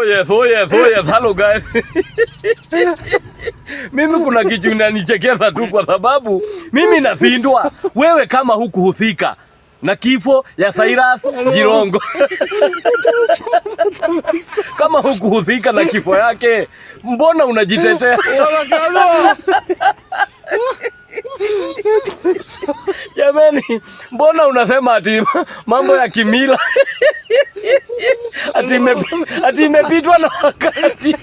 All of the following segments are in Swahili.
Oh yes, hello guys. Mimi kuna kitu inanichekeza tu kwa sababu mimi nashindwa. Wewe kama hukuhusika na kifo ya Cyrus Jirongo. Kama hukuhusika na kifo yake, mbona unajitetea? Jamani, mbona unasema ati mambo ya kimila? Ati imepitwa na wakati.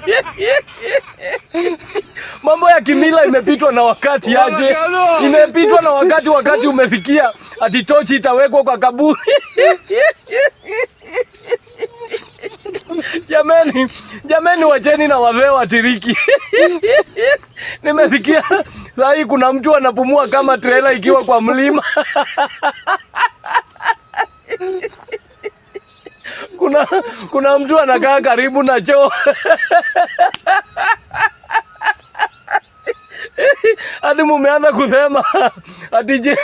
Mambo ya kimila imepitwa na wakati aje? Imepitwa na wakati umefikia ati tochi itawekwa kwa kaburi. Jamani wacheni na wazee watiriki. Nimefikia saa hii kuna mtu anapumua kama trailer ikiwa kwa mlima. Kuna mtu anakaa karibu na choo. Hadi mumeanza kusema ati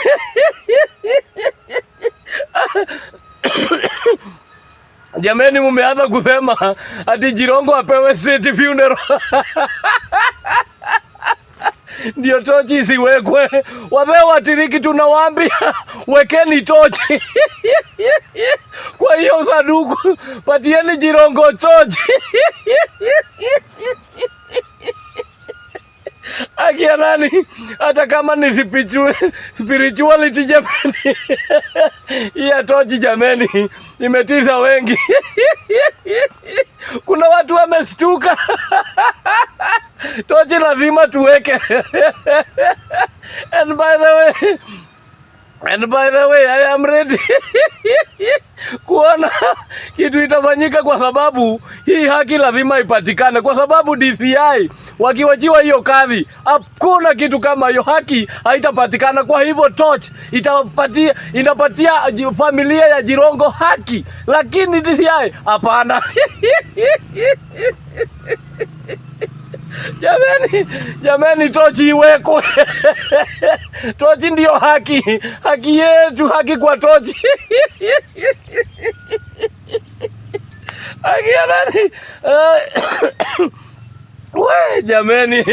jamani, mumeanza kusema ati Jirongo apewe state funeral. Ndio tochi isiwekwe. Wazee watiriki tunawaambia wekeni tochi. Kwa hiyo sanduku patieni Jirongo tochi. Akia nani, hata kama ni spirituality jamani. Iya tochi jamani imetisa wengi. Kuna watu wamestuka. Tochi lazima tuweke. And by the way, I am ready kuona kitu itafanyika, kwa sababu hii haki lazima ipatikane, kwa sababu DCI wakiwachiwa hiyo kazi hakuna kitu kama hiyo, haki haitapatikana. Kwa hivyo torch inapatia familia ya Jirongo haki, lakini DCI hapana. Jamani tochi iwekwe. Tochi ndio haki yetu, haki kwa tochi. Haki ya nani? We jamani.